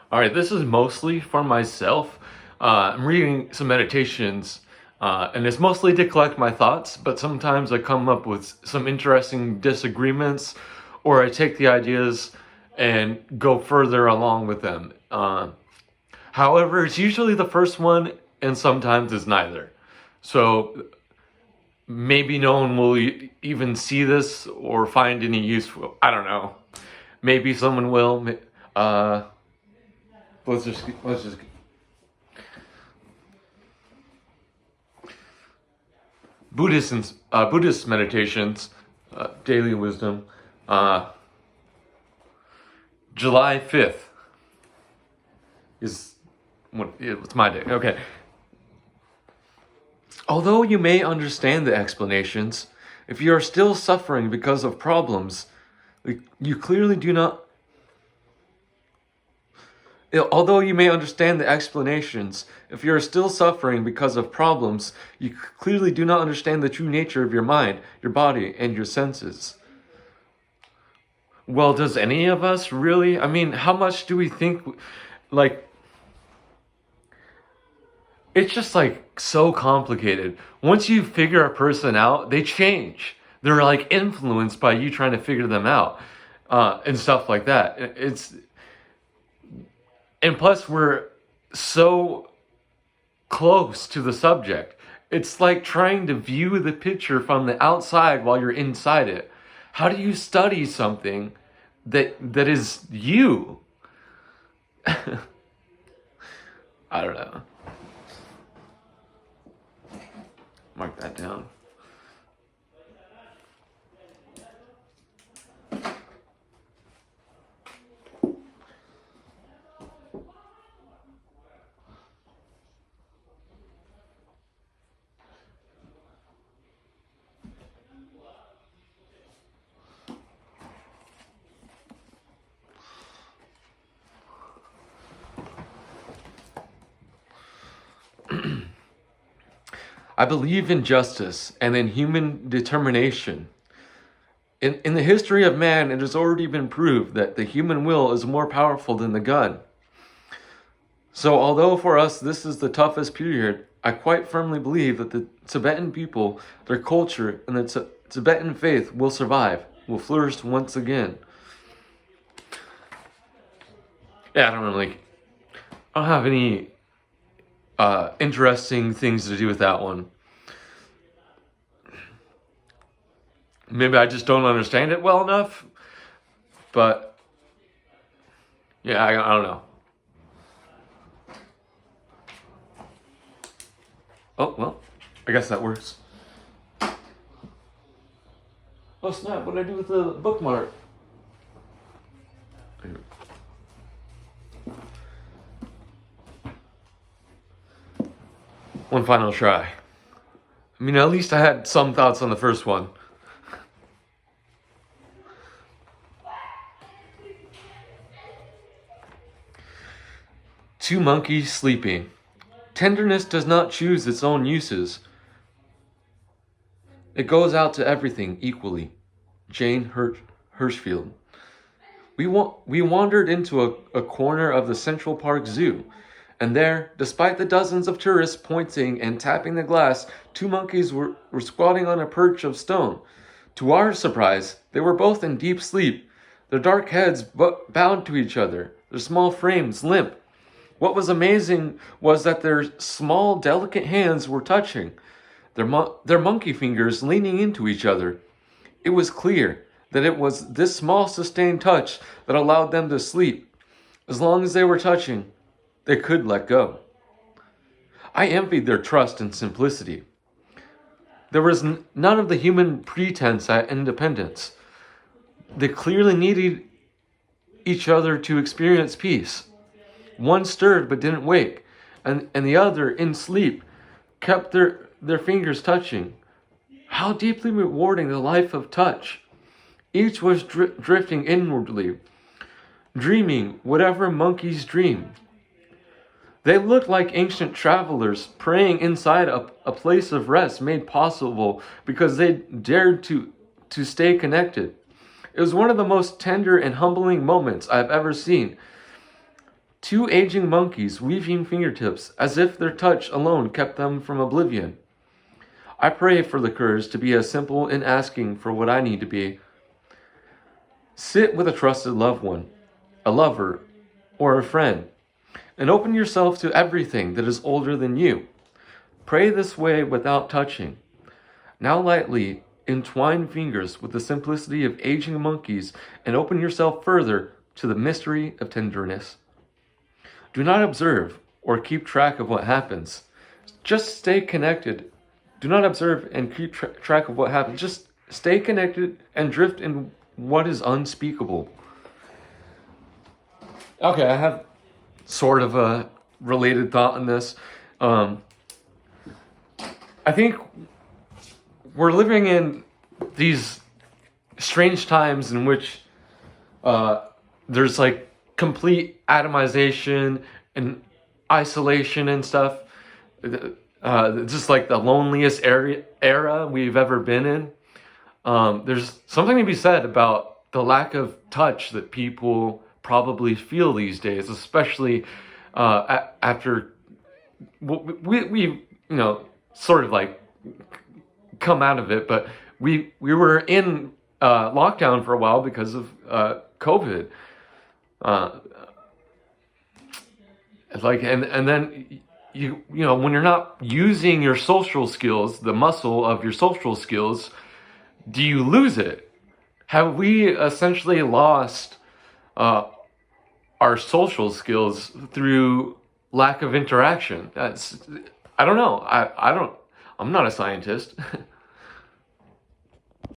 All right, this is mostly for myself. I'm reading some meditations, and it's mostly to collect my thoughts, but sometimes I come up with some interesting disagreements, or I take the ideas and go further along with them. However, it's usually the first one, and sometimes it's neither. So maybe no one will even see this or find any useful. I don't know. Maybe someone will. Uh, let's just Buddhist meditations, daily wisdom. Uh, July 5th is it's my day. Okay. Although you may understand the explanations, if you are still suffering because of problems, you clearly do not. Although you may understand the explanations, if you are still suffering because of problems, you clearly do not understand the true nature of your mind, your body, and your senses. Well, does any of us really? I mean, how much do we think, like, it's just like so complicated. Once you figure a person out, they change. They're like influenced by you trying to figure them out, and stuff like that. And plus we're so close to the subject. It's like trying to view the picture from the outside while you're inside it. How do you study something that is you? I don't know. Mark that down. I believe in justice and in human determination. In the history of man, it has already been proved that the human will is more powerful than the gun. So, although for us this is the toughest period, I quite firmly believe that the Tibetan people, their culture, and the Tibetan faith will survive, will flourish once again. Yeah, I don't have any interesting things to do with that one. Maybe I just don't understand it well enough, but yeah, I don't know. Oh, well, I guess that works. Oh snap, what did I do with the bookmark? One final try. I mean, at least I had some thoughts on the first one. Two monkeys sleeping. Tenderness does not choose its own uses. It goes out to everything equally. Jane Hirschfield. We wandered into a corner of the Central Park Zoo, and there, despite the dozens of tourists pointing and tapping the glass, two monkeys were squatting on a perch of stone. To our surprise, they were both in deep sleep, their dark heads bowed to each other, their small frames limp. What was amazing was that their small, delicate hands were touching, their monkey fingers leaning into each other. It was clear that it was this small, sustained touch that allowed them to sleep. As long as they were touching, they could let go. I envied their trust and simplicity. There was none of the human pretense at independence. They clearly needed each other to experience peace. One stirred but didn't wake, and the other, in sleep, kept their fingers touching. How deeply rewarding the life of touch. Each was drifting inwardly, dreaming whatever monkeys dream. They looked like ancient travelers praying inside a place of rest made possible because they dared to stay connected. It was one of the most tender and humbling moments I've ever seen. Two aging monkeys weaving fingertips as if their touch alone kept them from oblivion. I pray for the courage to be as simple in asking for what I need to be. Sit with a trusted loved one, a lover, or a friend, and open yourself to everything that is older than you. Pray this way without touching. Now lightly entwine fingers with the simplicity of aging monkeys and open yourself further to the mystery of tenderness. Do not observe or keep track of what happens. Just stay connected. Do not observe and keep track of what happens. Just stay connected and drift in what is unspeakable. Okay, I have sort of a related thought on this. I think we're living in these strange times in which there's like complete atomization and isolation and stuff. Just like the loneliest era we've ever been in. There's something to be said about the lack of touch that people probably feel these days, especially after we sort of like come out of it, but we were in lockdown for a while because of COVID. And then you know when you're not using your social skills, the muscle of your social skills, do you lose it? Have we essentially lost our social skills through lack of interaction? I don't know. I'm not a scientist.